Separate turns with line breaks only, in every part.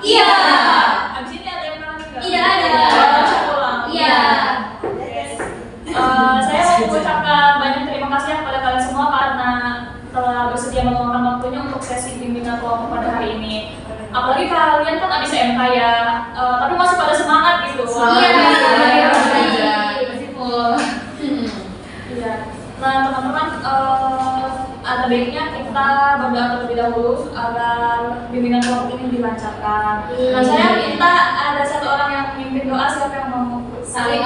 Iya.
Abis ini ada yang pernah juga?
Tidak ada.
Bisa pulang?
Iya.
Saya mau mengucapkan banyak terima kasih kepada kalian semua karena telah bersedia meluangkan waktunya untuk sesi bimbingan kelompok pada hari ini. Apalagi kalian kan abis MK ya, tapi masih pada semangat gitu.
Iya.
Masih full.
Iya. Nah teman-teman, ada baiknya kita berdoa terlebih dahulu agar bimbingan kelompok ini dilancarkan. Nah saya minta ada satu orang yang memimpin doa, siapa yang mau?
Saling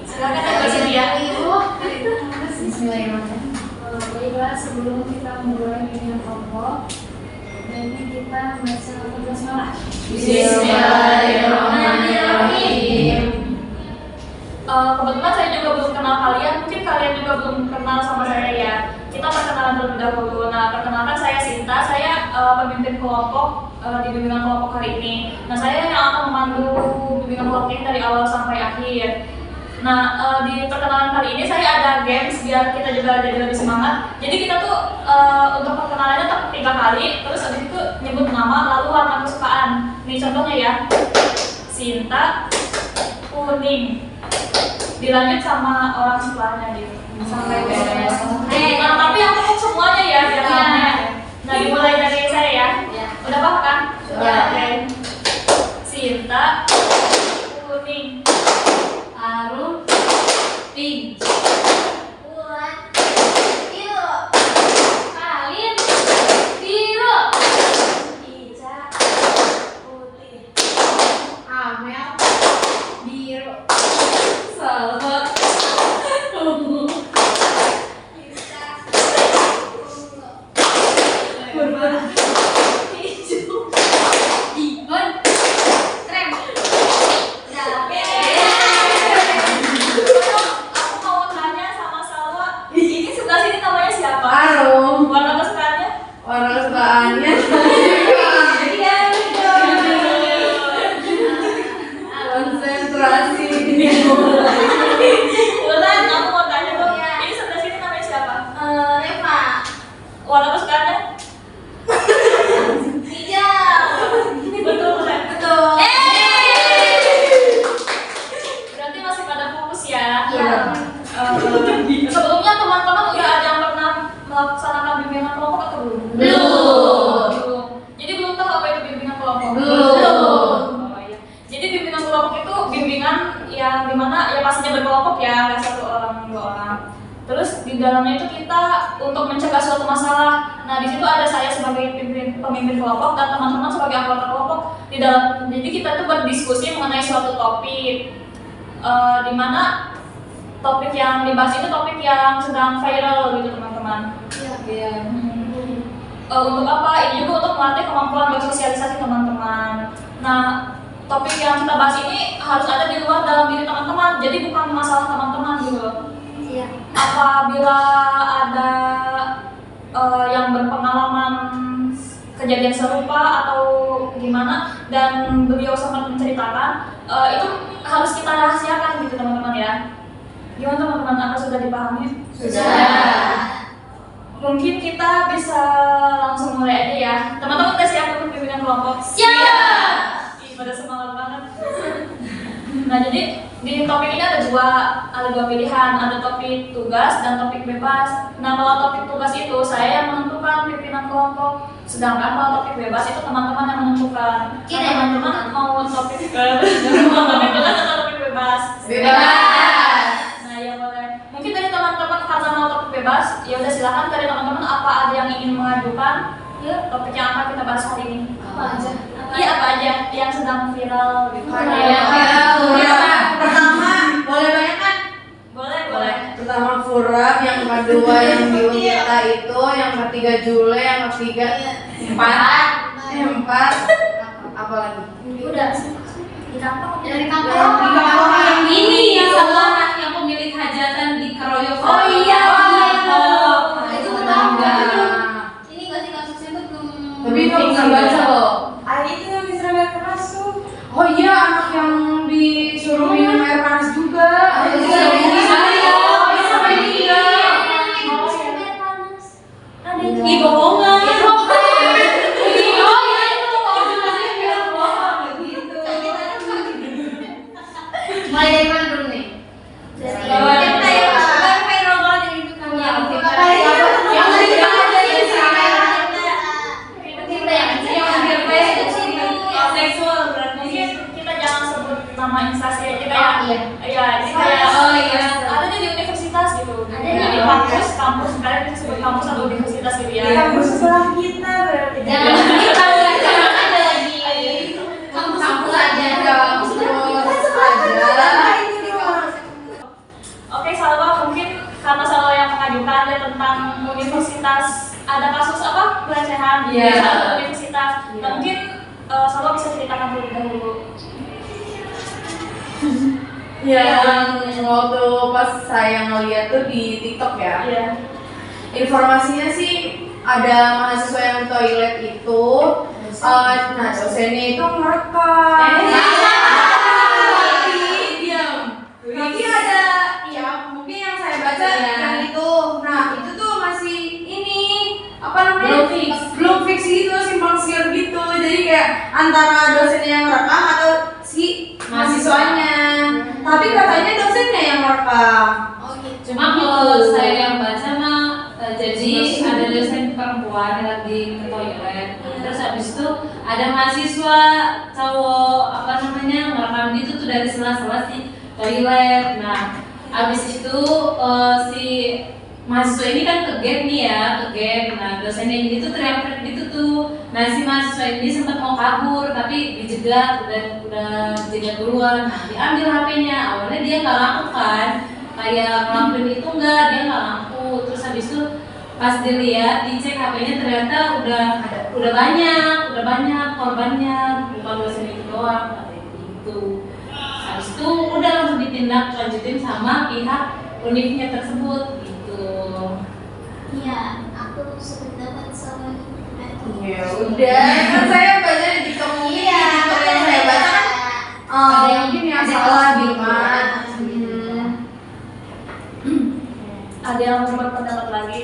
Silakan ya bersedia.
Bismillahirrahmanirrahim.
Baiklah, sebelum kita memulai bimbingan kelompok, baiknya kita baca basmalah.
Bismillahirrahmanirrahim.
Kebetulan saya juga belum kenal kalian, mungkin kalian juga belum kenal sama saya ya. Kita perkenalan terlebih dahulu. Nah, perkenalkan saya Sinta, saya pemimpin kelompok di bimbingan kelompok hari ini. Nah, saya yang akan memandu bimbingan kelompok ini dari awal sampai akhir. Nah, di perkenalan kali ini saya ada games biar kita juga jadi lebih semangat. Jadi kita tuh untuk perkenalannya 3 kali, terus habis itu nyebut nama lalu warna kesukaan. Nih contohnya ya, Sinta kuning. Dilanjut sama orang sebelahnya gitu sampai beres. Nah, tapi yang pokok semuanya ya biar rame. Nah, dimulai dari saya ya. Udah paham kan?
Sudah.
Oke. Sinta kuning.
Harum pink.
Bulan biru.
Kalin biru.
Ica putih.
Amel biru. Salma ungu.
Lisa ungu.
Purba
Hijau.
Ivan krem.
Aku mau tanya sama Salwa. Ini sebelah sini namanya siapa?
Harum.
Warna kesukaannya?
Warna kesukaannya konsentrasi.
Ulan, aku mau tanya dong.
Iya.
Ini sebelah sini namanya siapa?
Reva.
Warna kesukaannya?
Hijau.
Betul bukan?
Betul.
Berarti masih pada fokus ya?
Iya.
Sebelumnya teman-teman udah ada yang pernah melaksanakan bimbingan kelompok atau belum?
Belum.
Belum. Jadi belum tahu apa itu bimbingan kelompok?
Belum.
Oh, iya. Jadi bimbingan kelompok itu bimbingan yang dimana ya pastinya berkelompok ya, nggak 1 orang 2 orang. Terus di dalamnya itu kita untuk mencegah suatu masalah. Nah di situ ada saya sebagai pemimpin kelompok dan teman-teman sebagai anggota kelompok di dalam. Jadi kita tuh berdiskusi mengenai suatu topik, di mana topik yang dibahas itu topik yang sedang viral gitu teman-teman.
Iya.
Untuk apa? Ini juga untuk melatih kemampuan bersosialisasi teman-teman. Nah, topik yang kita bahas ini harus ada di luar dalam diri teman-teman. Jadi bukan masalah teman-teman gitu loh.
Iya.
Apabila ada yang berpengalaman kejadian serupa atau gimana dan beliau sempat menceritakan, itu harus kita rahasiakan gitu teman-teman ya. Gimana teman-teman? Apa sudah dipahami?
Sudah.
Mungkin kita bisa langsung mulai aja ya. Teman-teman udah siap untuk bimbingan kelompok?
Siap.
Ih, pada semangat banget. Nah, jadi di topik ini ada dua pilihan, ada topik tugas dan topik bebas. Nah, kalau topik tugas itu saya yang menentukan pimpinan kelompok, sedangkan kalau topik bebas itu teman-teman yang menentukan. Nah, teman-teman mau topik topik tugas atau topik bebas?
Bebas.
Nah, ya boleh. Mungkin dari teman-teman karena mau topik bebas, ya udah silakan dari teman-teman apa ada yang ingin mengajukan topik yang akan kita bahas hari ini.
Apa aja?
Iya, apa aja yang sedang viral gitu.
Pertama, boleh banyak kan?
Boleh.
Pertama Furab, yang kedua yang di Unita itu, yang ketiga Jule, yang ketiga empat, apa lagi?
Udah. Di kampung.
Dari
Di
kampung.
kampung yang
Ini
ini,
sama yang pemilik hajatan di keroyok.
Oh iya.
Nah,
Itu
itu
benar.
tetangga.
Ini nggak sih kasusnya tuh belum.
Tapi itu bisa baca loh.
Itu yang di Surabaya keras tuh.
Oh iya, anak yang disuruh minum air panas juga.
Iya,
Sampai dia.
Ada yang
Ih, bohongan.
Oh iya, itu
instansi aja kayak iya jadi kayak adanya di universitas gitu.
Ada
di
di
kampus kalian bisa sebut kampus atau universitas gitu ya.
Kampus sekolah kita berarti.
Jangan jangan ada lagi kampus aja.
Kampus aja.
Oke, Salwa, mungkin karena Salwa yang mengajukan ya tentang universitas ada kasus apa pelecehan di
Iya.
salah satu universitas. Nah,
Iya.
mungkin Salwa bisa ceritakan terlebih dahulu.
Yang waktu pas saya ngeliat tuh di TikTok ya.
Iya.
Informasinya sih ada mahasiswa yang di toilet itu, nah dosennya itu merekam. Diam. Tapi ada, ya mungkin yang saya baca yang itu, nah itu tuh masih ini apa namanya? Belum fix gitu, simpang siur gitu. Jadi kayak antara dosennya yang merekam atau si mahasiswanya. Tapi katanya dosennya yang merekam.
Cuma kalau saya yang baca mah jadi ada dosen perempuan yang lagi ke toilet, terus habis itu ada mahasiswa cowok apa namanya merekam gitu tuh dari sela-sela si toilet. Nah habis itu si mahasiswa ini kan ke gap nih ya, ke gap. Nah dosennya ini tuh teriak-teriak gitu tuh. Nah si mahasiswa ini sempat mau kabur tapi dijegat, udah dijegat duluan. Nah diambil HP-nya. Awalnya dia nggak ngaku kan, kayak ngelakuin itu enggak, dia nggak ngaku. Terus habis itu pas dilihat, dicek HP-nya ternyata udah banyak korbannya, bukan dosen itu doang, katanya gitu. Habis itu udah langsung ditindak lanjutin sama pihak univnya tersebut gitu.
Iya, aku sependapat sama itu.
Ya udah, kan saya baca di TikTok mungkin
Iya,
kalau yang saya baca kan
ada yang
mungkin yang
ada
salah
yang
gitu kan.
Ada yang mau berpendapat lagi?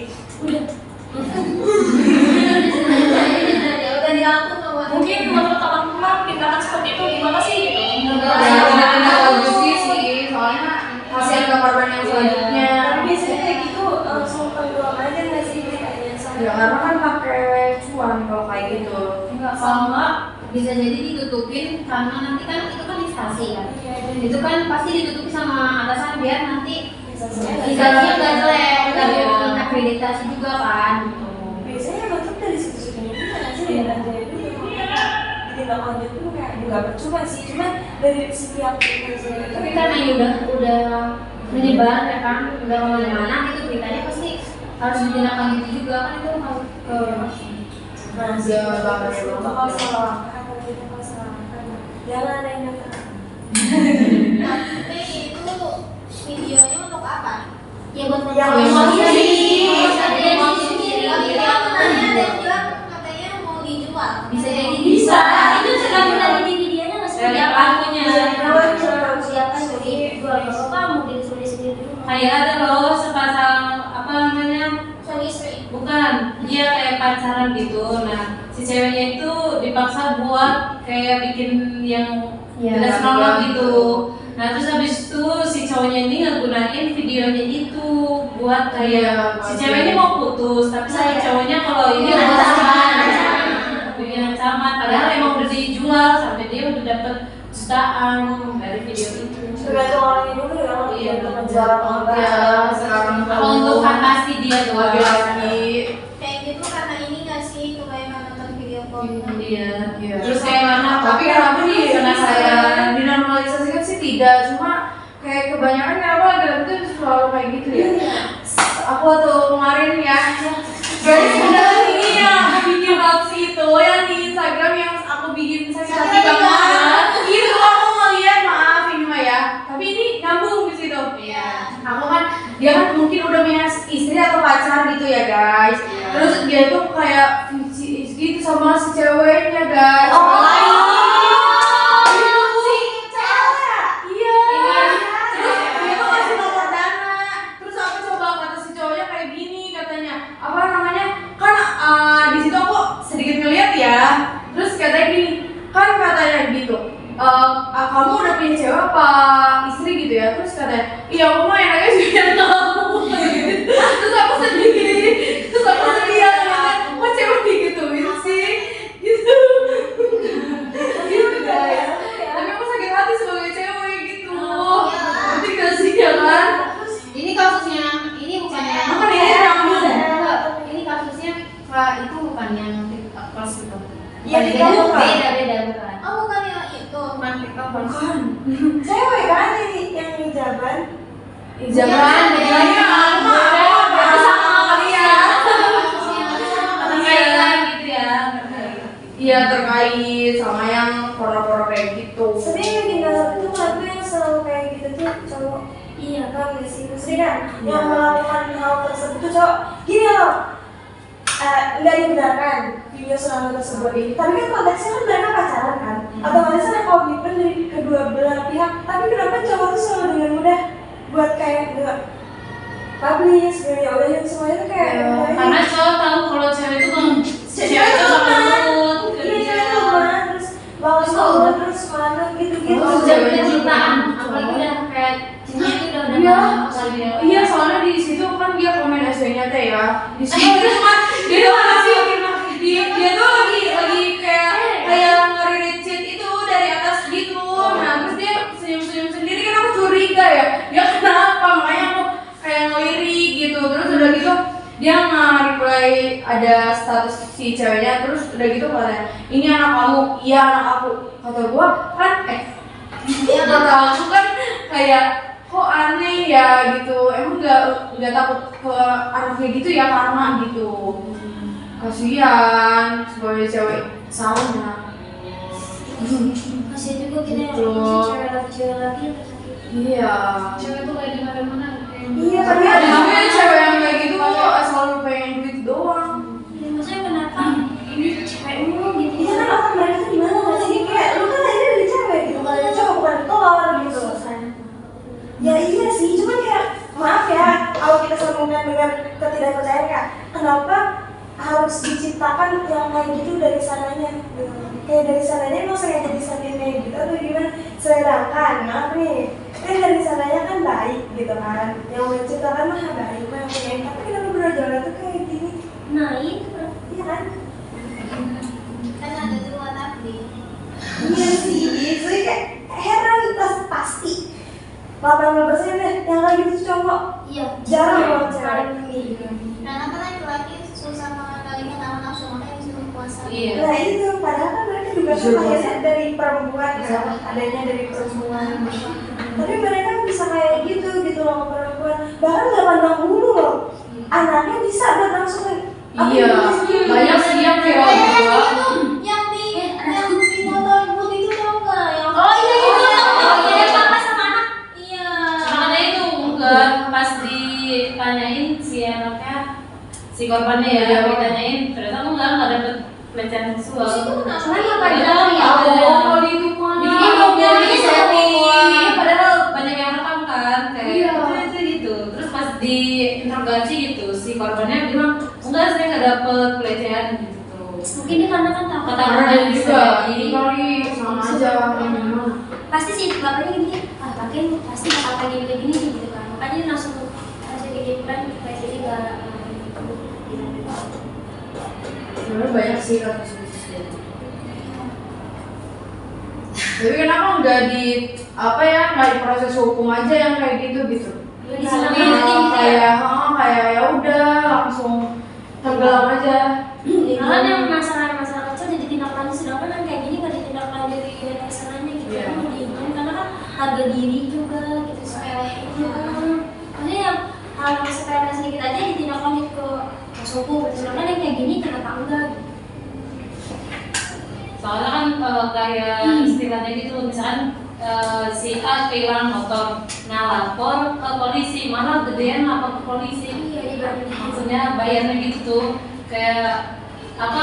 Ya udah di aku tuh.
Mungkin menurut teman-teman tindakan seperti itu gimana sih gitu?
Ya tidak bagus sih, soalnya kasihan ke korban yang selanjutnya.
Tapi biasanya kayak gitu sumpah doang aja nggak sih beritanya sama.
Ya karena kan pakai cuan kalau kayak gitu.
Enggak
Sama bisa jadi ditutupin karena nanti kan itu kan instansi kan. Itu kan pasti ditutupi sama atasan biar nanti instansinya nggak jelek, nggak bikin akreditasi juga kan. Gitu.
Biasanya bentuk dari situ-situnya juga nggak sih dari dulu ditindak lanjut tuh kayak nggak percuma sih, cuman dari setiap
Tapi karena ya udah menyebar ya kan, udah kemana-mana itu beritanya pasti harus ditindaklanjuti juga kan itu harus ke
Iya banget ya
bakal salah karena kita bakal salah karena jangan ada yang datang.
Tapi itu videonya untuk apa? Ya buat
Yang
promosi
promosi.
ada yang sendiri. Tapi aku nanya ada yang bilang katanya mau dijual. Bisa jadi
Bisa.
Itu sudah pernah di videonya nggak sih?
Dari pelakunya.
Siapa jadi jual apa mau disuruh sendiri dulu.
Kayak ada loh sepasang apa namanya,
Suami istri.
bukan, dia kayak pacaran gitu. Nah si ceweknya itu dipaksa buat kayak bikin yang tidak senonoh gitu. Nah terus habis itu si cowoknya ini ngegunain videonya itu buat kayak si cewek ini mau putus, tapi si cowoknya kalau ini bikin ancaman, padahal emang udah dijual sampai dia udah dapet jutaan dari video itu.
Tergantung orangnya dulu ya,
Iya,
untuk menjual apa enggak.
Ya sekarang
Kalau untuk fantasi dia doang.
laki-laki.
Kayak gitu karena ini nggak sih kebanyakan nonton video porno.
Iya.
Iya.
Terus kayak mana?
Tapi kenapa nih
Penasaran.
saya dinormalisasikan sih tidak, cuma kayak kebanyakan kenapa laki-laki itu selalu kayak gitu ya. Aku waktu kemarin ya, guys udah ini yang aku bikin reels itu yang di Instagram yang aku bikin sakit hati banget. Itu aku ngeliat, maaf ini mah ya, tapi ini nyambung di situ.
Iya.
Aku kan dia kan mungkin udah punya istri atau pacar gitu ya guys. Terus dia tuh kayak gitu sama si ceweknya guys. Iya. Terus dia tuh kasih nomor dana. Terus aku coba kata si cowoknya kayak gini katanya. Apa namanya? Kan di situ aku sedikit ngeliat ya. Terus katanya gini, kan katanya gitu. Kamu udah punya cewek apa istri gitu ya? Terus katanya, iya aku mah enaknya sih yang kamu. Terus aku sedih. Terus aku sedih ya katanya, kok cewek digituin sih? Gitu. Gitu guys. Tapi aku sakit hati sebagai cewek
beda
bukan?
beda bukan. Oh bukan yang itu mantika bukan.
Cewek kan yang hijaban.
Jangan beda lagi sama berarti sama kalian.
Terkait gitu ya.
Iya terkait sama yang poro-poro kayak gitu.
Sebenarnya yang bikin gak itu lagu yang selalu kayak gitu tuh cowok. Iya kan gak sih? Maksudnya kan yang melakukan hal tersebut tuh cowok. Gini loh, nggak dibenarkan video selama tersebut. Tapi kan konteksnya kan mereka pacaran kan. Otomatis ada komitmen dari kedua belah pihak. Tapi kenapa cowok tuh selalu dengan mudah buat kayak nggak publish, ya udah yang semuanya tuh kayak
Karena cowok tahu kalau cewek itu kan cewek itu lembut,
iya teman terus bawa sekolah terus mana gitu-gitu.
Udah cintaan, apalagi udah kayak cinta itu udah
Iya.
kali ya.
Iya soalnya di situ kan dia komen SW-nya teh ya. Di situ dia cuma dia tuh masih dia tuh lagi kayak nge-read chat itu dari atas gitu. Nah terus dia senyum-senyum sendiri kan aku curiga ya. Dia kenapa? Makanya aku kayak ngelirik gitu. Terus udah gitu dia nge-reply ada status si ceweknya, terus udah gitu katanya ini anak kamu, iya anak aku. Kata gua kan kata aku kan kayak kok aneh ya gitu, emang nggak takut ke anaknya gitu ya karena gitu. Kasihan sebagai cewek salahnya.
Masih juga kita yang
Gitu.
cewek lagi yang tersakiti.
Iya.
Cewek tuh kayak di mana-mana.
Iya
Tapi
tapi
ada
ada
juga yang cewek yang kayak gitu selalu pengen duit doang.
Ya, maksudnya kenapa ini cewekmu gitu?
iya kan otak mereka tuh gimana nggak sih kayak lu kan lahirnya dari cewek gitu kalau dari cowok bukan telur gitu. Ya iya sih, cuman kayak maaf ya kalau kita sambungkan dengan ketidakpercayaan kak, kenapa harus diciptakan yang kayak gitu dari sananya? Kayak dari sananya emang sengaja disamping kayak gitu atau gimana? Sedangkan maaf nih, kan dari sananya kan baik gitu kan, yang menciptakan mah baik mah pengen, tapi kenapa berat tuh kayak gini?
Nah itu
Iya kan?
kan ada dua takdir.
Iya sih, jadi kayak heran pasti 80% deh yang kayak gitu cowok.
Iya.
Jarang banget cewek.
Paling tinggi. Karena kan laki-laki susah mengendalikan hawa nafsu, makanya disuruh puasa.
Iya.
Nah itu, padahal kan mereka juga kan lahirnya dari perempuan, adanya dari perempuan. Tapi mereka bisa kayak gitu loh ke perempuan. Bahkan gak pandang bulu loh. Anaknya bisa buat langsung kayak
Iya, banyak sih yang viral
Kayak
juga.
itu yang di motor putih itu tau nggak? Yang
Oh iya
iya papa sama anak. Iya.
Cuma katanya itu enggak pas ditanyain si anaknya si korbannya ya, ditanyain ternyata enggak dapet pelecehan seksual.
Terus itu kenapa?
Cuma
Iya,
padahal
padahal
ya
Aku
udah.
kalau itu mah.
Bikin mobilnya setting. Padahal banyak yang rekam kan kayak
Iya.
itu gitu. Terus pas diinterogasi gitu si korbannya bilang enggak saya nggak dapet pelecehan gitu.
Mungkin dia karena kan takut.
Karena dia juga
Jadi,
kali sama aja gimana.
Pasti sih bapaknya gini, pakai pasti bakal kayak gini gitu kan. Makanya dia langsung jadi plan kayak jadi nggak.
Sebenarnya banyak sih kasus-kasusnya. Tapi kenapa nggak di apa ya nggak di proses hukum aja yang kayak gitu gitu?
Di sana kan
Kayak ya udah langsung tenggelam aja.
Malah yang masalah kecil jadi tindak lanjut, sedangkan yang kayak gini nggak ditindak lanjut dari kesananya gitu.
Iya.
Kan diingat karena kan harga diri juga gitu sepele itu. Maksudnya yang hal sepele sedikit aja ditindak lanjut ke hukum, sedangkan yang kayak gini kenapa enggak? Gitu.
soalnya kan kayak istilahnya gitu misalkan si A kehilangan motor, nah lapor ke polisi, malah gedean lapor ke polisi.
Iya, dibanding
Maksudnya bayarnya gitu tuh kayak apa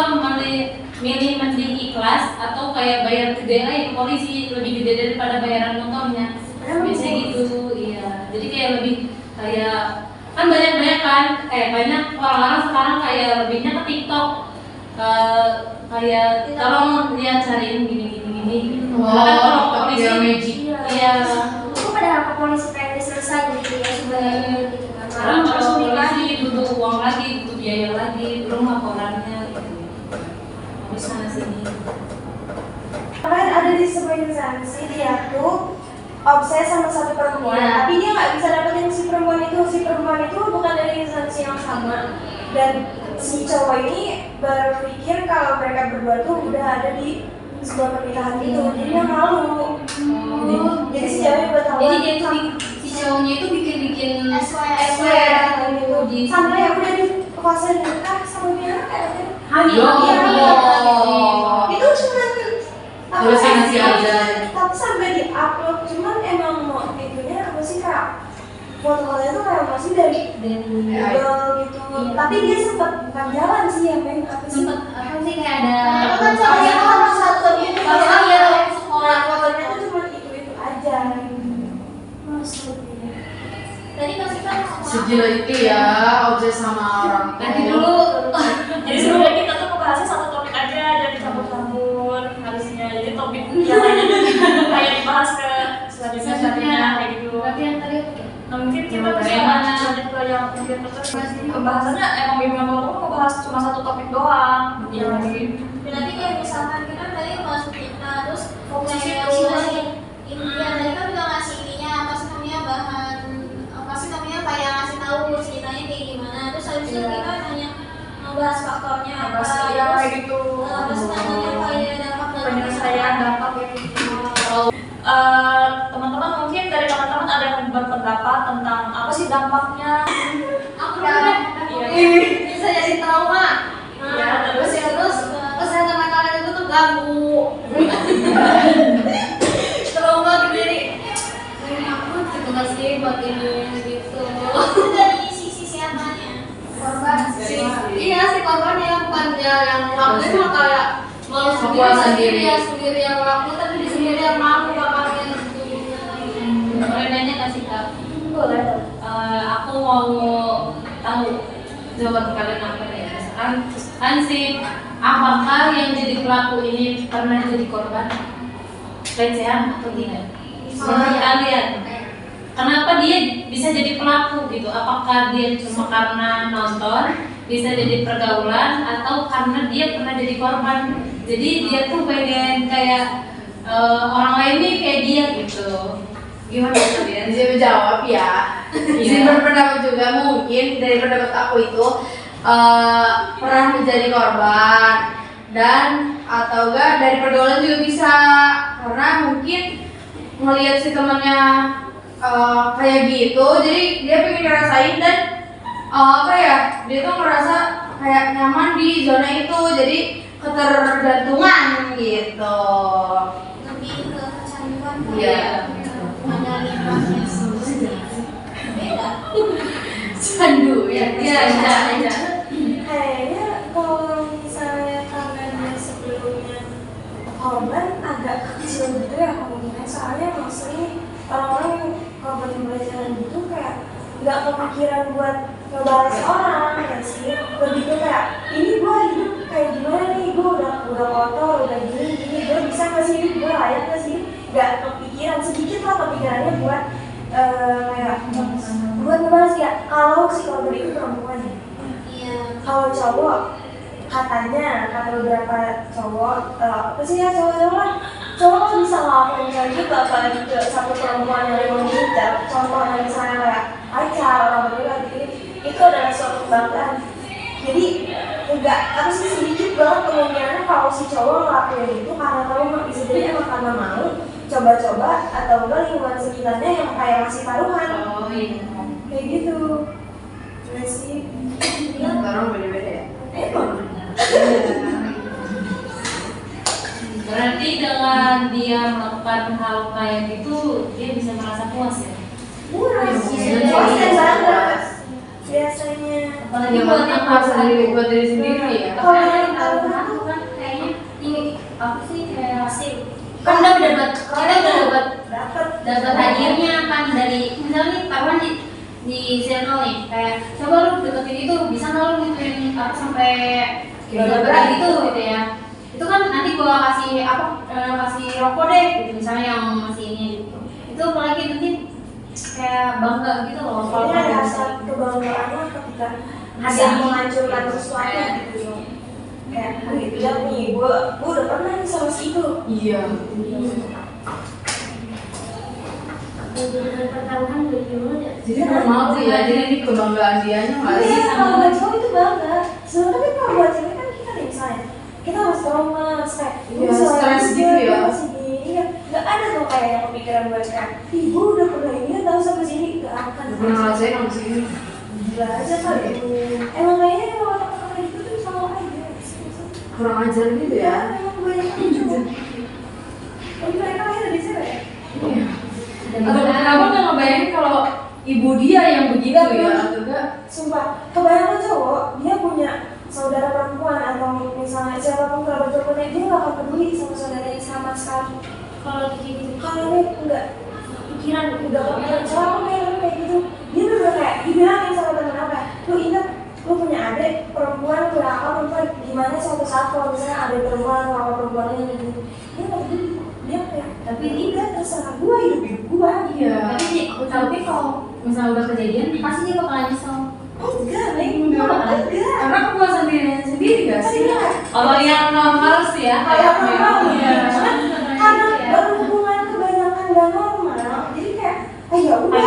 milih mending ikhlas atau kayak bayar gede lagi ke polisi lebih gede daripada bayaran motornya. Biasanya gitu, iya. Jadi kayak lebih kayak kan banyak orang-orang sekarang kayak lebihnya ke TikTok. Kayak tolong lihat cariin gini gitu. Karena kalau ke polisi
magic.
iya.
Aku padahal ke polisi pengen selesai gitu ya sebenarnya gitu kan.
Karena kalau polisi butuh uang lagi, butuh biaya lagi, belum laporannya gitu. Habis sana sini.
Kan ada di sebuah instansi dia tuh obses sama satu perempuan,
Iya.
tapi dia nggak bisa dapetin si perempuan itu bukan dari instansi yang sama dan si cowok ini berpikir kalau mereka berdua tuh udah ada di sebuah pernikahan gitu, jadi dia malu. Jadi si cewek buat tahu.
Jadi dia tuh si cowoknya itu bikin
SW
gitu di
sampai udah di fase nikah sama dia
hamil.
itu cuman
Terus masih aja.
tapi sampai di upload cuman emang mau itunya apa sih kak, foto-fotonya tuh kayak masih dari Google gitu. Tapi dia sempat bukan jalan sih ya, Peng. Apa sih?
Sempet apa sih kayak ada
Kan sama yang orang satu gitu.
Iya.
Nah, fotonya tuh cuma itu aja.
Tadi kasih kan
Segila itu ya, obses sama orang.
nanti dulu.
Jadi sebenarnya kita tuh ngebahasnya satu topik aja, jadi dicampur-campur harusnya. Jadi topik yang lainnya kayak dibahas ke selanjutnya kayak gitu.
Berarti yang tadi
Nah, mungkin kita bisa
Bagaimana?
lanjut ke yang mungkin terus pembahasannya emang bimbingan kelompok ngebahas cuma satu topik doang. Iya lagi.
Berarti kayak misalkan kita tadi masuk kita terus
Fokus
kayak
situ.
ngasih intinya tadi kan udah ngasih ininya apa sih namanya bahan apa sih namanya kayak ngasih tahu ceritanya kayak gimana terus habis itu kita nanya ngebahas faktornya apa
Bahas ya kayak gitu.
apa sih namanya kayak dampak dari
Penyelesaian dampak kayak gitu. Teman-teman mungkin dari teman-teman ada yang berpendapat tentang apa sih dampaknya?
aku
Ya.
kan
Iya.
bisa jadi trauma.
Iya,
Terus ya terus kesehatan mentalnya itu tuh ganggu. Trauma jadi aku gitu nggak sih buat ini gitu.
itu dari sisi siapanya
Korban iya si korbannya bukan dia yang ngelakuin mah kayak malu
Membuat
sendiri
sendiri.
ya sendiri yang ngelakuin tapi di sendiri yang malu bapaknya gitu.
Boleh nanya kasih kak?
boleh
Aku mau tahu jawaban kalian apa nih? Misalkan kan si apakah yang jadi pelaku ini pernah jadi korban pelecehan atau tidak? Menurut kalian, kenapa dia bisa jadi pelaku gitu? Apakah dia cuma karena nonton, bisa jadi pergaulan, atau karena dia pernah jadi korban? Jadi dia tuh pengen kayak orang lain nih kayak dia gitu. Gimana kalian?
Bisa menjawab ya. Bisa berpendapat juga mungkin dari pendapat aku itu pernah menjadi korban dan atau enggak dari pergaulan juga bisa karena mungkin melihat si temannya kayak gitu jadi dia pengen ngerasain dan apa ya dia tuh ngerasa kayak nyaman di zona itu jadi ketergantungan gitu.
lebih ke kecanduan kan?
Iya.
ada limbahnya beda
Candu ya? Iya, iya.
Kayaknya kalau misalnya karena dia sebelumnya korban agak kecil gitu ya kemungkinan, soalnya maksudnya orang-orang yang korban pelecehan gitu kayak nggak kepikiran buat ngebales orang ya sih, lebih ke kayak ini gue hidup kayak gimana nih, gue udah kotor, udah gini, gue bisa nggak sih, gue layak nggak sih, nggak kepikiran sedikit lah kepikirannya buat kayak buat ngebales ya. Kalau si korban itu perempuan ya,
iya
kalau cowok katanya kata beberapa cowok apa sih ya cowok-cowok lah, cowok kan bisa ngelakuin kayak gitu apalagi ke satu perempuan yang memang mengincar, contohnya misalnya kayak pacar orang berdua gitu, itu adalah suatu kebanggaan. Jadi enggak apa sih sedikit banget kemungkinannya kalau si cowok ngelakuin itu karena tahu bisa jadi emang karena mau coba-coba atau enggak lingkungan sekitarnya yang kayak masih taruhan
Oh iya.
kayak gitu. Nggak sih?
Orang beda-beda ya.
Emang.
Berarti dengan dia melakukan hal kayak gitu, dia bisa merasa puas ya?
Puas,
Iya,
puas dan
iya.
bangga biasanya.
Apalagi
Yang
buat
penting
yang
puas buat diri sendiri ya.
Kalau yang
tahu
tahu
kan kayaknya ini apa sih kayak
hasil
kan udah dapat kita udah
dapat
dapat hadiahnya kan dari misalnya nih taruhan di channel nih kayak coba lu deketin itu bisa nggak lu gituin apa sampai berat gitu ya, itu kan nanti gua kasih apa kasih rokok deh gitu misalnya yang masih ini gitu, itu apalagi nanti kayak bangga gitu loh kalau
ini ada
ada
rasa kebanggaannya ketika
Ada.
bisa menghancurkan sesuatu gitu. Kayak gitu ya nih, gua udah pernah nih sama si itu.
Iya.
dengan pertaruhan dari dulu ya.
Jadi normal sih ya. Jadi ini kebanggaan dianya nggak sih?
Iya, kalau cowok itu bangga. Sebenarnya kalau buat cewek kan kita nih misalnya kita harus trauma, kayak
Iya, stres gitu ya.
Iya, nggak ada tuh kayak yang kepikiran buat kayak ibu udah pernah ini tahu sampai sini nggak akan.
Pernah ngerasain sama sini.
Gila aja kali. Emang kayaknya kalau otak-otak itu tuh sama aja.
Kurang ajar gitu ya.
Emang banyak juga. Tapi mereka lahir dari cewek ya?
Iya. Atau kenapa nggak ngebayangin kalau ibu dia yang begitu ya? Atau enggak?
Sumpah, kebayang cowok dia punya saudara perempuan atau misalnya siapapun kerabat perempuannya dia nggak akan peduli sama saudaranya sama sekali.
Kalau gitu
Kalau dia nggak pikiran udah kepikiran selalu kayak gitu, dia bener kayak dibilangin sama temen apa, lu ingat lu punya adik perempuan punya kakak perempuan, gimana suatu saat kalau misalnya adik perempuan atau kakak perempuannya gitu, dia nggak peduli, dia kayak tapi udah terserah gua hidup gua.
Iya.
Tapi kalau misalnya udah kejadian pasti dia bakalan nyesel.
Enggak, Neng,
Enggak.
enggak.
Karena kepuasan dirinya sendiri gak sih?
Kalau yang normal sih ya,
Kayak normal,
iya.
karena berhubungan kebanyakan gak normal, jadi kayak, ya udah.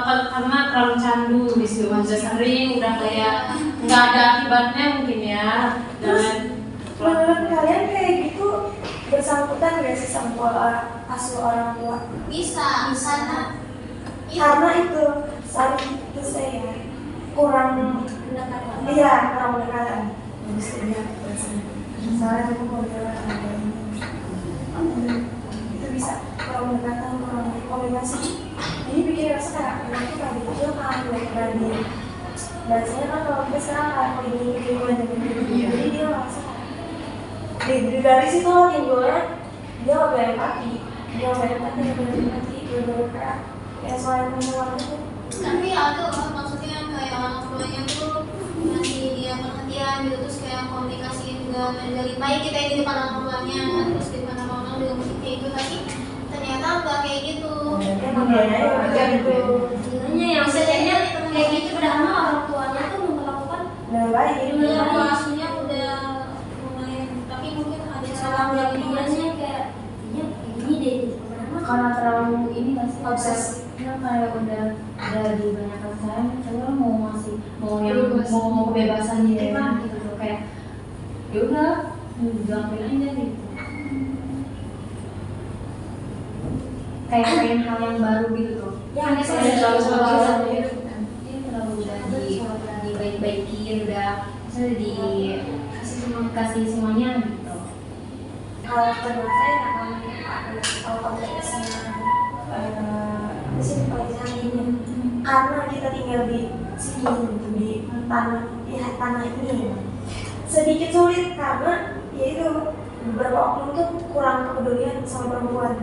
Karena terlalu candu gitu, udah sering, udah kayak nggak ada akibatnya mungkin ya. Dan
Menurut kalian kayak gitu bersangkutan gak sih sama pola asuh orang tua?
bisa
Karena itu saat itu saya kurang pendekatan. Iya, kurang pendekatan. Misalnya aku mau bilang itu bisa kurang pendekatan, kurang komunikasi. Jadi bikin rasa kayak aku tadi kecil kan berani. Biasanya kan kalau kita sekarang kayak ini banyak jadi dia merasa dari situ lah timbulnya dia nggak bayar empati, dia nggak bayar empati, bener-bener kayak soal perempuan itu.
tapi ada loh maksudnya kayak orang tuanya tuh ngasih dia perhatian gitu terus kayak komunikasi juga dari baik kita yang di depan orang tuanya terus di depan orang juga mungkin kayak gitu tapi ternyata enggak kayak gitu.
Emang dia kayak gitu.
Sebenarnya yang bisa jadi kayak gitu padahal orang tuanya tuh memperlakukan
Nah baik,
perilaku asuhnya udah lumayan tapi mungkin ada salah dianya kayak ya ini deh gitu.
Karena terlalu ini nggak sih
Obses.
Ya kayak udah di banyak sayang cewek mau ngasih mau kebebasan gitu kan gitu tuh kayak ya udah dilakuin aja gitu kayak pengen hal yang baru gitu tuh
Ya,
kan
saya
saya
terlalu
terlalu
sabar.
dia terlalu udah dibaik-baikin udah misalnya dikasih semuanya gitu.
Kalau menurut saya kalau konteksnya sih pelajaran ini karena kita tinggal di sini gitu, di tanah ini sedikit sulit karena yaitu beberapa oknum tuh kurang kepedulian sama perempuan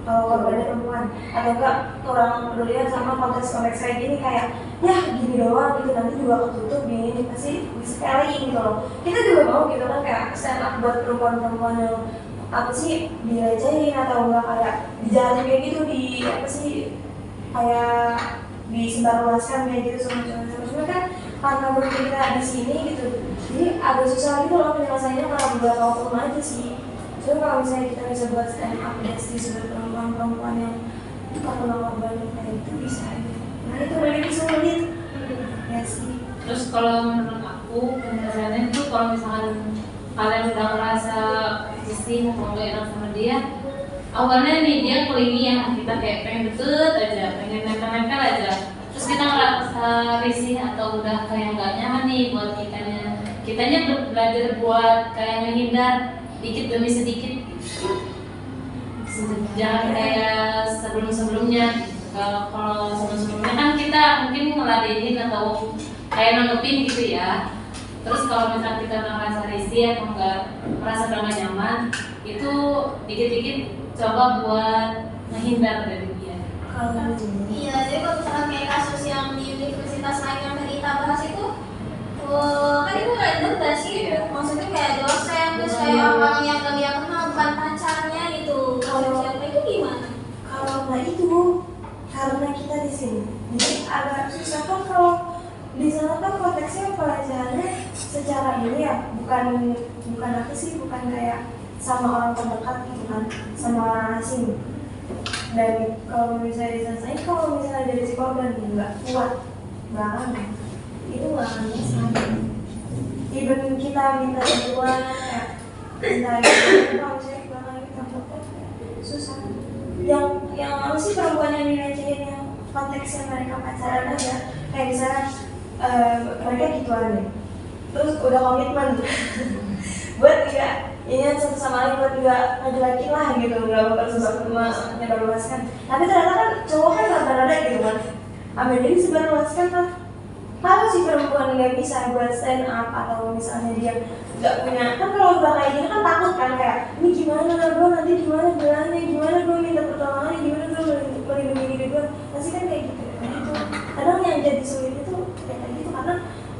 kalau korbannya perempuan atau enggak kurang kepedulian sama konteks-konteks kayak gini kayak ya gini doang gitu nanti juga ketutup gini pasti disepelein gitu loh kita juga mau gitu kan kayak stand up buat perempuan-perempuan yang apa sih dilecehin atau enggak kayak dijahatin kayak gitu di apa sih kayak disebarluaskan kayak gitu sama cuma kan karena berarti kita di sini gitu jadi agak susah gitu loh penyelesaiannya karena beberapa oknum aja sih cuma kalau misalnya kita bisa buat stand up di sebagai perempuan-perempuan yang terkena korban kayak itu bisa aja nah itu lebih sulit ya sih.
Terus kalau menurut aku penyelesaiannya itu kalau misalkan kalian udah ngerasa risih mau gak enak sama dia, awalnya nih dia clingy ya, kita kayak pengen deket aja, pengen nempel-nempel aja. Terus kita ngerasa risih atau udah kayak nggak nyaman nih buat kitanya belajar buat kayak menghindar dikit demi sedikit. Jangan kayak sebelum-sebelumnya. Kalau sebelum-sebelumnya kan kita mungkin ngeladenin atau kayak nanggepin gitu ya. Terus kalau misalnya kita merasa risih atau nggak merasa nggak nyaman, itu dikit-dikit coba buat menghindar dari dia.
Iya, jadi kalau misalkan kayak kasus yang di universitas lain yang tadi kita bahas itu, kan itu random gak sih? Maksudnya kayak dosen, terus kayak orang yang gak dia kenal, bukan pacarnya gitu. Kalau siapa itu gimana?
Kalau nggak itu karena kita di sini, jadi agak susah kan kalau di sana kan konteksnya pelajarannya secara ini ya, bukan apa sih, bukan kayak sama orang terdekat gitu kan, sama orang asing. Dan kalau misalnya diselesain, kalau misalnya dari si korban nggak kuat banget, itu nggak akan bisa. even kita minta bantuan kayak minta bantuan kalau misalnya di belakang kita foto susah. Yang apa sih perempuan yang dilecehin yang konteksnya mereka pacaran aja kayak misalnya mereka gituan nih terus udah komitmen buat nggak ini satu sama lain buat nggak ngejelekin lah gitu, nggak menyebarluaskan. Tapi ternyata kan cowok kan rada-rada gitu kan ambil diri sebarluaskan kan. Kalau si perempuan nggak bisa buat stand up atau misalnya dia nggak punya, kan kalau udah kayak gini kan takut kan kayak ini gimana gue nanti gimana jalannya, gimana gue minta pertolongan, gimana gue melindungi diri gue, pasti kan kayak gitu. Kadang yang jadi sulit itu kayak gitu karena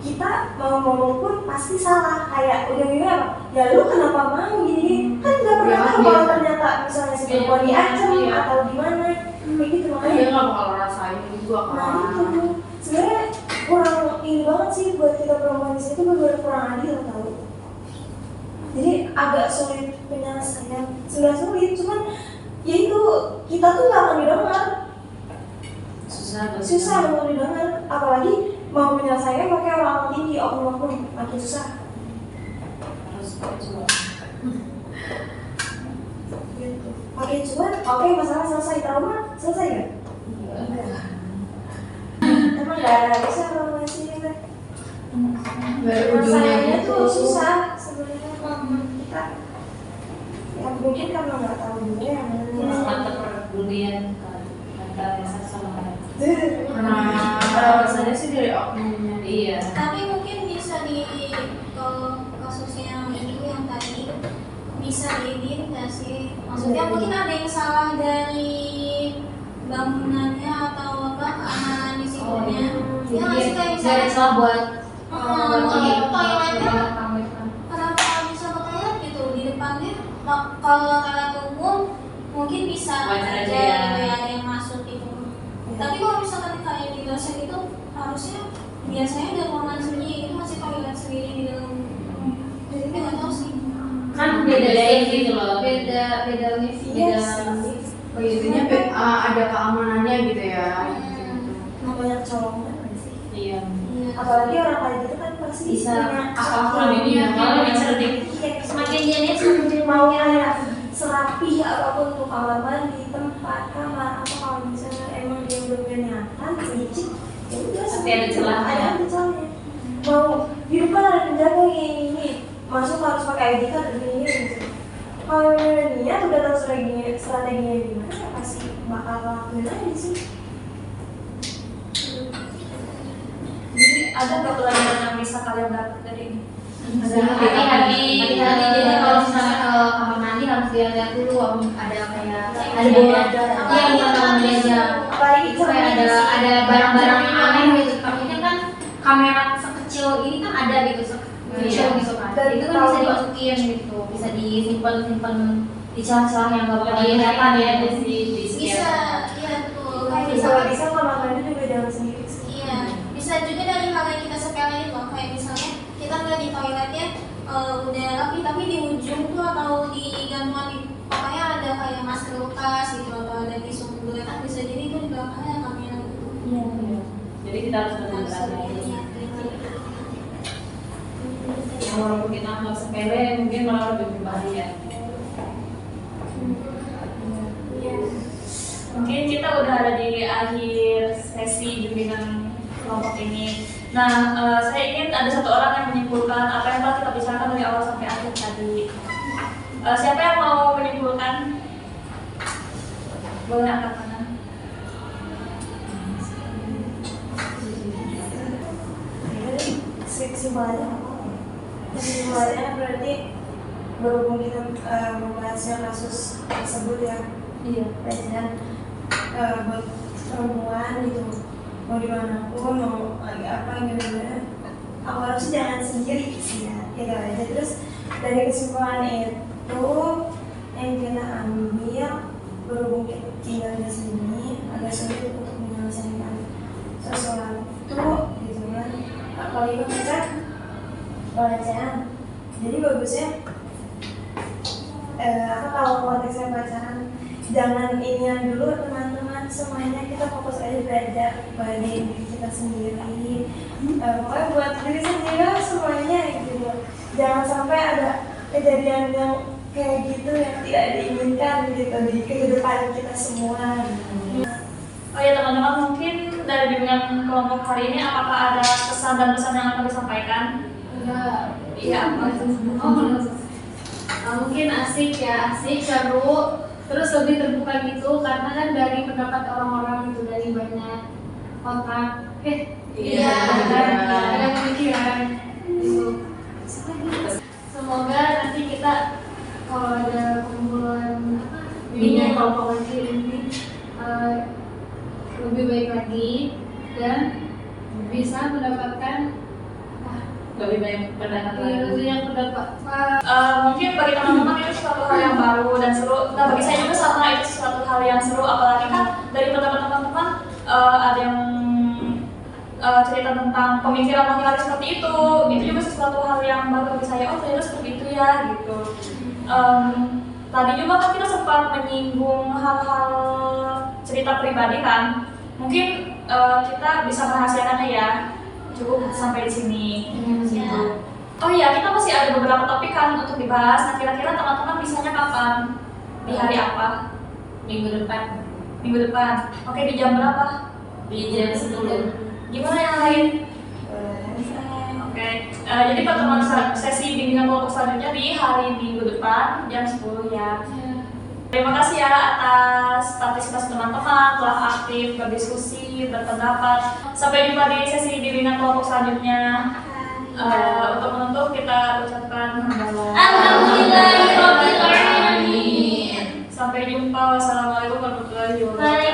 kita mau ngomong pun pasti salah, kayak udah gini apa ya lu kenapa mau gini kan nggak pernah tahu kalau ternyata misalnya si perempuan diancam atau gimana kayak gitu makanya
dia nggak bakal rasain juga kan.
nah itu sebenarnya kurang ini banget sih buat kita perempuan di situ benar-benar kurang adil tau. Jadi agak sulit penyelesaian, sebenarnya sulit, cuman ya itu kita tuh nggak akan didengar, susah untuk didengar, apalagi mau menyelesaikan pakai orang tinggi, oknum makin susah.
Harus coba.
Gitu. Pakai cuan, oke masalah selesai, trauma selesai nggak? Enggak. Emang nggak bisa kalau masih kan. Masalahnya tuh susah sebenarnya kita. Ya mungkin karena nggak tahu juga ya.
Mata perbulian antara satu sama lain.
Nah, rasanya sih dari oknumnya.
Iya.
Tapi mungkin bisa kalau kasusnya yang ini yang tadi bisa diedit nggak sih? Maksudnya mungkin ada yang salah dari bangunannya atau apa keamanan di situnya. Ya nggak sih kayak
Gak ada
misalnya
salah buat
toiletnya kenapa bisa ke toilet gitu di depannya? Kalau toilet umum mungkin bisa
Wajar
aja
aja ya.
gitu ya ada yang masuk gitu. Tapi kalau misalkan kayak di dosen itu harusnya biasanya ada ruangan sendiri itu masih toilet sendiri di dalam. Jadi nggak tahu sih.
kan beda
gitu loh.
beda univ,
Iya
beda
sih.
Intinya ada keamanannya gitu ya.
Nggak banyak colongan nggak sih?
Iya.
Apalagi orang kayak gitu kan pasti
Bisa
punya
Akal ini ya, kalau lebih cerdik.
semakin dia nih semakin
mau kayak serapi apapun untuk kamar mandi, tempat kamar, apa kalau misalnya emang dia udah punya niatan licik, ya udah
Pasti ada celahnya.
ada celahnya. Mau di depan ada penjaga ini masuk harus pakai ID card ini gitu. Kalau udah niat udah tahu strateginya gimana, ya pasti bakal lakuin aja sih.
Jadi ada nggak pelajaran yang bisa kalian dapat dari ini?
Hati-hati.
Jadi kalau misalnya ke kamar mandi harus dilihat dulu ada kayak ada
bola
iya bukan kamar mandi aja
Apalagi
kayak ada barang-barang yang aneh gitu. Takutnya kan kamera sekecil ini kan ada gitu sekecil gitu kan.
Dan
Itu kan bisa dimasukin gitu, bisa disimpan di celah-celah yang nggak bakal kelihatan ya.
Bisa, iya betul. Kayak
bisa
misalkan
bisa kamar mandi juga jangan sendiri sih.
iya, bisa juga dari hal yang kita sepelein loh, kayak misalnya kita ngeliat di toiletnya udah rapi tapi di ujung tuh atau di gantungan di pokoknya ada kayak masker bekas gitu atau ada tisu mulut kan bisa jadi itu di belakangnya kamera gitu.
Iya. Jadi kita harus benar-benar
Iya,
yang walaupun kita anggap sepele mungkin malah lebih berbahaya.
Mungkin kita udah ada di akhir sesi bimbingan kelompok ini. Nah, saya ingin ada satu orang yang menyimpulkan apa yang telah kita bicarakan dari awal sampai akhir tadi. Siapa yang mau menyimpulkan? Boleh angkat tangan.
Kesimpulannya apa? Kesimpulannya berarti berhubung kita membahasnya kasus tersebut ya,
Iya.
dan buat perempuan gitu, mau dimanapun, mau lagi apa gimana, aku harus jangan sendiri sih ya, gitu aja. Terus dari kesimpulan itu yang kita ambil, berhubung kita tinggal di sini agak sulit untuk menyelesaikan sesuatu gitu kan. Apalagi kita pelecehan, jadi bagusnya apa kalau konteksnya pacaran jangan inian dulu teman-teman, semuanya kita fokus aja belajar pada diri kita sendiri. Pokoknya buat diri sendiri lah semuanya gitu. jangan sampai ada kejadian yang kayak gitu yang tidak diinginkan gitu di kehidupan kita semua.
Oh ya teman-teman, mungkin dari bimbingan kelompok hari ini apakah ada pesan dan pesan yang akan disampaikan? Iya, apa?
Mungkin asik ya, asik, seru, terus lebih terbuka gitu karena kan dari pendapat orang-orang gitu, dari banyak kontak, ada pemikiran gitu. Semoga nanti kita kalau ada kumpulan bimbingan kelompok kecil ini lebih baik lagi dan bisa mendapatkan
lebih banyak pendapat lagi.
lebih yang pendapat.
Mungkin bagi teman-teman itu suatu hal yang baru dan seru. Nah bagi saya juga sama, itu suatu hal yang seru, apalagi kan dari pendapat teman-teman ada yang cerita tentang pemikiran laki-laki seperti itu juga sesuatu hal yang baru bagi saya. Oh ternyata seperti itu ya gitu. Tadi juga kan kita sempat menyinggung hal-hal cerita pribadi kan. Mungkin kita bisa merahasiakannya ya. Cukup sampai di sini. Gitu. Oh iya, kita masih ada beberapa topik kan untuk dibahas. Nah kira-kira teman-teman bisanya kapan? Di hari apa?
Minggu depan
Minggu depan. Oke, di jam berapa?
di jam 10.
Gimana yang lain? Oke, jadi pertemuan sesi bimbingan kelompok selanjutnya di hari Minggu depan jam 10 ya. Terima kasih ya atas partisipasi teman-teman, telah aktif berdiskusi, berpendapat. Sampai jumpa di sesi bimbingan kelompok selanjutnya. Untuk menutup kita ucapkan
Alhamdulillahirobbilalamin.
sampai jumpa. Wassalamualaikum warahmatullahi wabarakatuh.